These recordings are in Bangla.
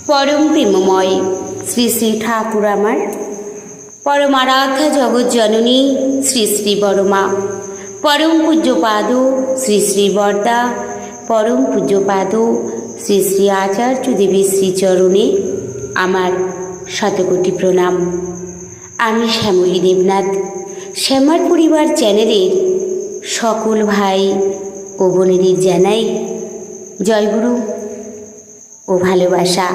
পরম প্রেমময় শ্রী শ্রী ঠাকুর আমার পরম আরাধ্যা জগৎ জননী শ্রী শ্রী বড়মা, পরম পূজ্যপাদ শ্রী শ্রী বরদা, পরম পূজ্যপাদ শ্রী শ্রী আচার্য দেবীর শ্রীচরণে আমার শতকোটি প্রণাম। আমি শ্যামলী দেবনাথ, শ্যামার পরিবার চ্যানেলের সকল ভাই ও বোনেদের জানাই জয়গুরু ও ভালোবাসা।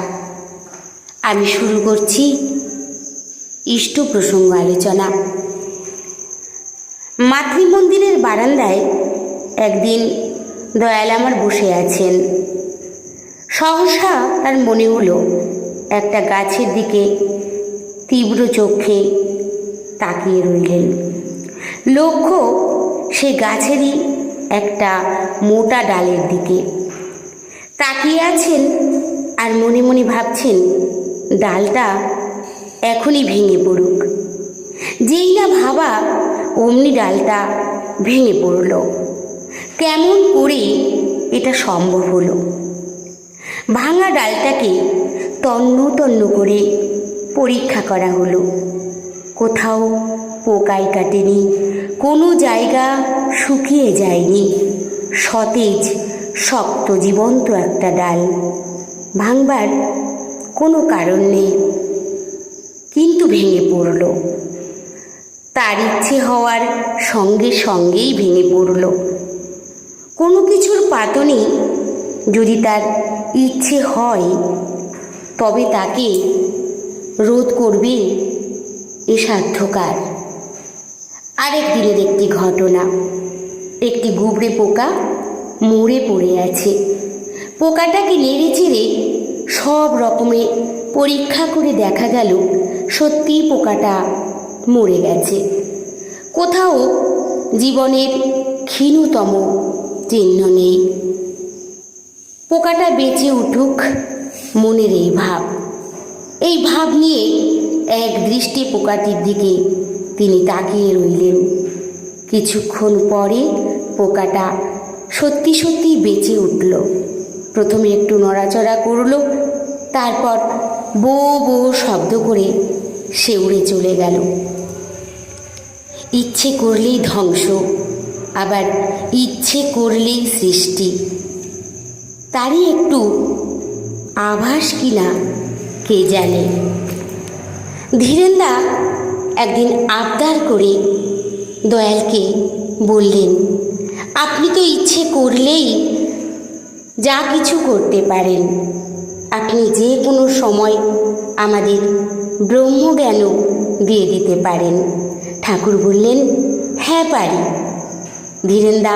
আমি শুরু করছি ইষ্ট প্রসঙ্গ আলোচনা। মাতৃমন্দিরের বারান্দায় একদিন দয়াল আমার বসে আছেন। সহসা তার মনে হলো একটা গাছের দিকে তীব্র চোখে তাকিয়ে রইলেন। লক্ষ্য সে গাছেরই একটা মোটা ডালের দিকে তাকিয়ে আছেন আর মনে মনে ভাবছেন, ডালটা এখনই ভেঙে পড়ুক। যেই না ভাবা অমনি ডালটা ভেঙে পড়ল। কেমন করে এটা সম্ভব হলো? ভাঙা ডালটাকে তন্ন তন্ন করে পরীক্ষা করা হলো। কোথাও পোকাই কাটেনি, কোনো জায়গা শুকিয়ে যায়নি। সতেজ শক্ত জীবন্ত একটা ডাল, ভাঙবার কোনো কারণ নেই, কিন্তু ভেঙে পড়ল। তার ইচ্ছে হওয়ার সঙ্গে সঙ্গেই ভেঙে পড়ল। কোনো কিছুর পাতনি যদি তার ইচ্ছে হয় তবে তাকে রোধ করবে এ সাধ্যকার। আরেক দিনের একটি ঘটনা। একটি গুবরে পোকা মরে পড়ে আছে। পোকাটাকে নেড়ে চেড়ে সব রকমের পরীক্ষা করে দেখা গেল সত্যিই পোকাটা মরে গেছে। কোথাও জীবনের ক্ষীণতম চিহ্ন নেই। পোকাটা বেঁচে উঠুক, মনের এই ভাব নিয়ে এক দৃষ্টি পোকাটির দিকে তিনি তাকিয়ে রইলেন। কিছুক্ষণ পরে পোকাটা সত্যি সত্যি বেঁচে উঠল। প্রথমে একটু নড়াচড়া করল, তারপর বো বো শব্দ করে সে উড়ে চলে গেল। ইচ্ছে করলেই ধ্বংস, আবার ইচ্ছে করলেই সৃষ্টি, তারই একটু আভাস কিনা কে জানে। ধীরেন্দা একদিন আবদার করে দয়ালকে বললেন, আপনি তো ইচ্ছে করলেই যা কিছু করতে পারেন। আপনি যে কোনো সময় আমাদের ব্রহ্মজ্ঞানও দিয়ে দিতে পারেন। ঠাকুর বললেন, হ্যাঁ পারি। ধীরেন্দা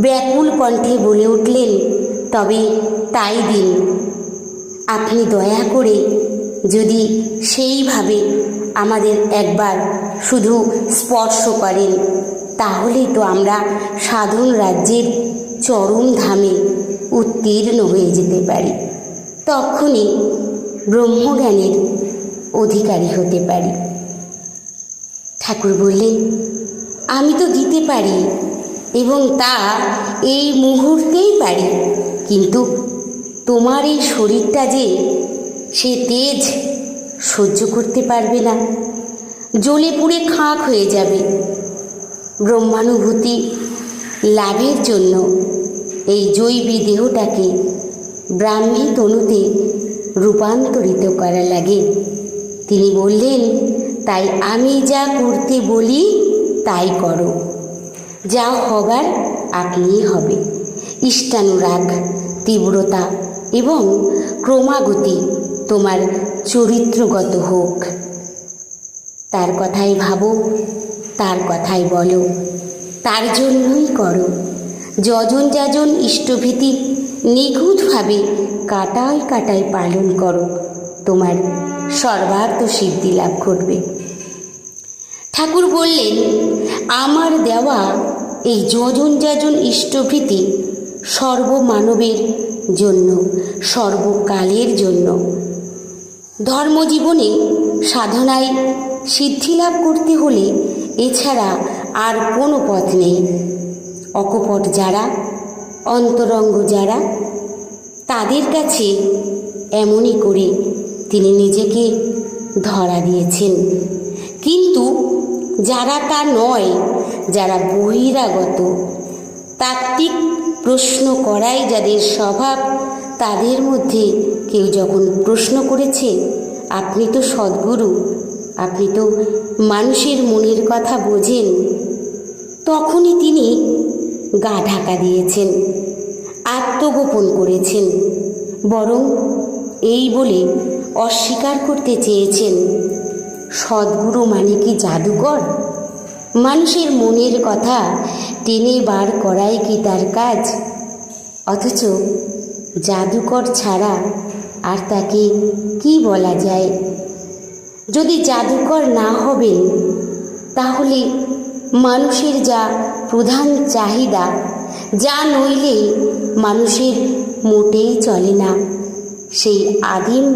ব্যাকুল কণ্ঠে বলে উঠলেন, তবে তাই দিন। আপনি দয়া করে যদি সেইভাবে আমাদের একবার শুধু স্পর্শ করেন, তাহলেই তো আমরা সাধন রাজ্যের চরম ধামে উত্তীর্ণ হয়ে যেতে পারি। তখনই ব্রহ্মজ্ঞানের অধিকারী হতে পারি। ঠাকুর বললেন, আমি তো দিতে পারি এবং তা এই মুহূর্তেই পারি, কিন্তু তোমার এই শরীরটা যে সে তেজ সহ্য করতে পারবে না, জ্বলে পুড়ে খাঁক হয়ে যাবে। ব্রহ্মানুভূতি লাভের জন্য এই জৈবী দেহটাকে ব্রাহ্মী তনুতে রূপান্তরিত করা লাগে। তিনি বললেন, তাই আমি যা করতে বলি তাই করো, যা হবার আপনিই হবে। ইষ্টানুরাগ, তীব্রতা এবং ক্রমাগতি তোমার চরিত্রগত হোক। তার কথাই ভাবো, তার কথাই বলো, তার জন্যই করো। যজন যাজন ইষ্টভীতি নিখুঁতভাবে কাটায় কাটায় পালন করো, তোমার সর্বার্থ সিদ্ধি লাভ করবে। ঠাকুর বললেন, আমার দেওয়া এই যজন যাজন ইষ্টভীতি সর্বমানবের জন্য, সর্বকালের জন্য। ধর্মজীবনে সাধনায় সিদ্ধি লাভ করতে হলে এছাড়া আর কোনো পথ নেই। অকপট যারা, অন্তরঙ্গ যারা, তাদের কাছে এমনই করে তিনি নিজেকে ধরা দিয়েছেন। কিন্তু যারা তা নয়, যারা বহিরাগত, তাত্ত্বিক প্রশ্ন করাই যাদের স্বভাব, তাদের মধ্যে কেউ যখন প্রশ্ন করেছে, আপনি তো সদ্গুরু, আপনি তো মানুষের মনের কথা বোঝেন, তখনই তিনি গা ঢাকা দিয়েছেন, আত্মগোপন করেছেন, বরং এই বলে অস্বীকার করতে চেয়েছেন, সদ্গুরু মানে কি জাদুকর? মানুষের মনের কথা টেনে বার করাই কি তার কাজ? অথচ জাদুকর ছাড়া আর তাকে কি বলা যায়? যদি জাদুকর না হবেন, তাহলে মানুষের যা প্রধান চাহিদা, যা নইলে মানুষের মোটেই চলে না, সেই আদিম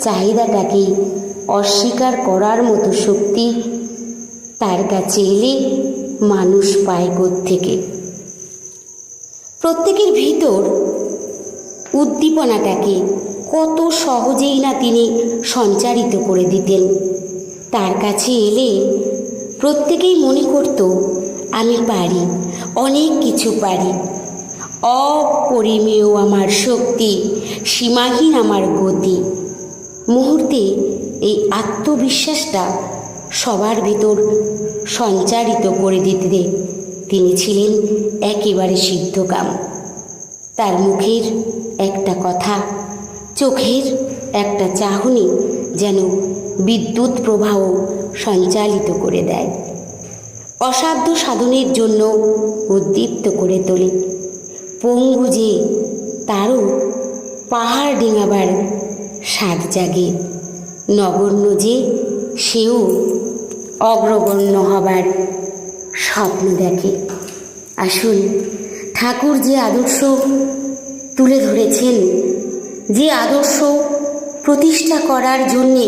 চাহিদাটাকে অস্বীকার করার মতো শক্তি তার কাছে এলে মানুষ পায় কোত্থেকে? প্রত্যেকের ভিতর উদ্দীপনাটাকে কত সহজেই না তিনি সঞ্চারিত করে দিতেন। তার কাছে এলে প্রত্যেকেই মনে করত, আমি পারি, অনেক কিছু পারি, অপরিমেয় আমার শক্তি, সীমাহীন আমার গতি। মুহূর্তে এই আত্মবিশ্বাসটা সবার ভিতর সঞ্চারিত করে দিতে তিনি ছিলেন একেবারে সিদ্ধকাম। তার মুখের একটা কথা, চোখের একটা চাহনি যেন বিদ্যুৎ প্রবাহ সঞ্চালিত করে দেয়, অসাধ্য সাধনের জন্য উদ্দীপ্ত করে তোলে। পঙ্গু যে, তারও পাহাড় ডিঙাবার স্বাদ জাগে, নগণ্য যে, সেও অগ্রগণ্য হবার স্বপ্ন দেখে। আসুন, ঠাকুর যে আদর্শ তুলে ধরেছেন, যে আদর্শ প্রতিষ্ঠা করার জন্যে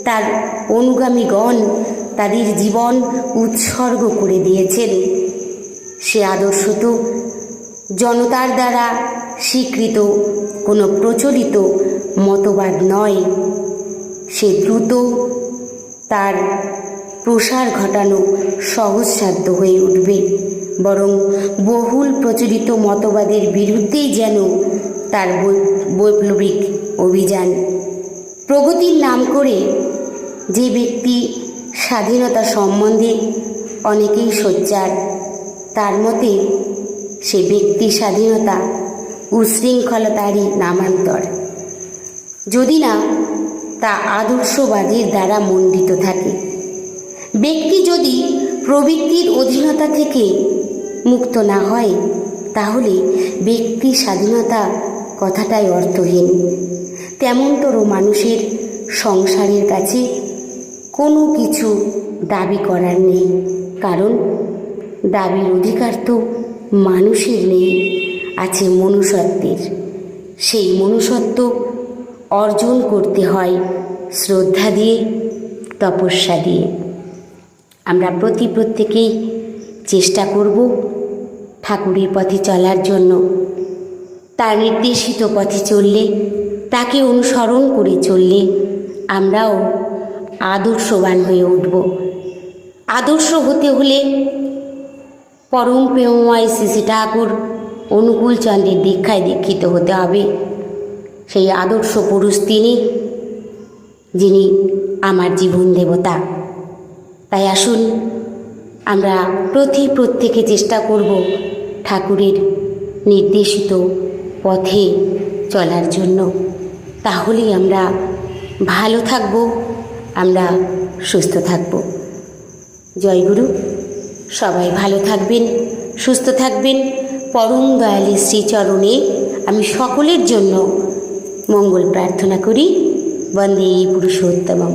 তার অনুগামীগণ তাদের জীবন উৎসর্গ করে দিয়েছেন, সে আদর্শ তো জনতার দ্বারা স্বীকৃত কোনো প্রচলিত মতবাদ নয়। সে দ্রুত তার প্রসার ঘটানো সহজসাধ্য হয়ে উঠবে, বরং বহুল প্রচলিত মতবাদের বিরুদ্ধেই যেন তার বৈপ্লবিক অভিযান। প্রগতির নাম করে যে ব্যক্তি স্বাধীনতা সম্বন্ধে অনেকেই সোচ্চার, তার মতে সে ব্যক্তি স্বাধীনতা উশৃঙ্খলতারই নামান্তর, যদি না তা আদর্শবাদের দ্বারা মণ্ডিত থাকে। ব্যক্তি যদি প্রবৃত্তির অধীনতা থেকে মুক্ত না হয়, তাহলে ব্যক্তি স্বাধীনতা কথাটাই অর্থহীন। তেমনতর মানুষের সংসারের কাছে কোনো কিছু দাবি করার নেই, কারণ দাবির অধিকার তো মানুষের নেই, আছে মনুষ্যত্বের। সেই মনুষ্যত্ব অর্জন করতে হয় শ্রদ্ধা দিয়ে, তপস্যা দিয়ে। আমরা প্রত্যেকেই চেষ্টা করব ঠাকুরের পথে চলার জন্য। তার নির্দেশিত পথে চললে, তাকে অনুসরণ করে চললে আমরাও আদর্শবান হয়ে উঠব। আদর্শ হতে হলে পরম প্রেমময় শ্রী ঠাকুর অনুকূলচন্দ্রের দীক্ষায় দীক্ষিত হতে হবে। সেই আদর্শ পুরুষ তিনি, যিনি আমার জীবন দেবতা। তাই আসুন, আমরা প্রত্যেকে চেষ্টা করব ঠাকুরের নির্দেশিত পথে চলার জন্য। তাহলেই আমরা ভালো থাকব, আমরা সুস্থ থাকব। জয় গুরু। সবাই ভালো থাকবেন, সুস্থ থাকবেন। পরম দয়ালের শ্রীচরণে আমি সকলের জন্য মঙ্গল প্রার্থনা করি। বন্দে পুরুষোত্তমম।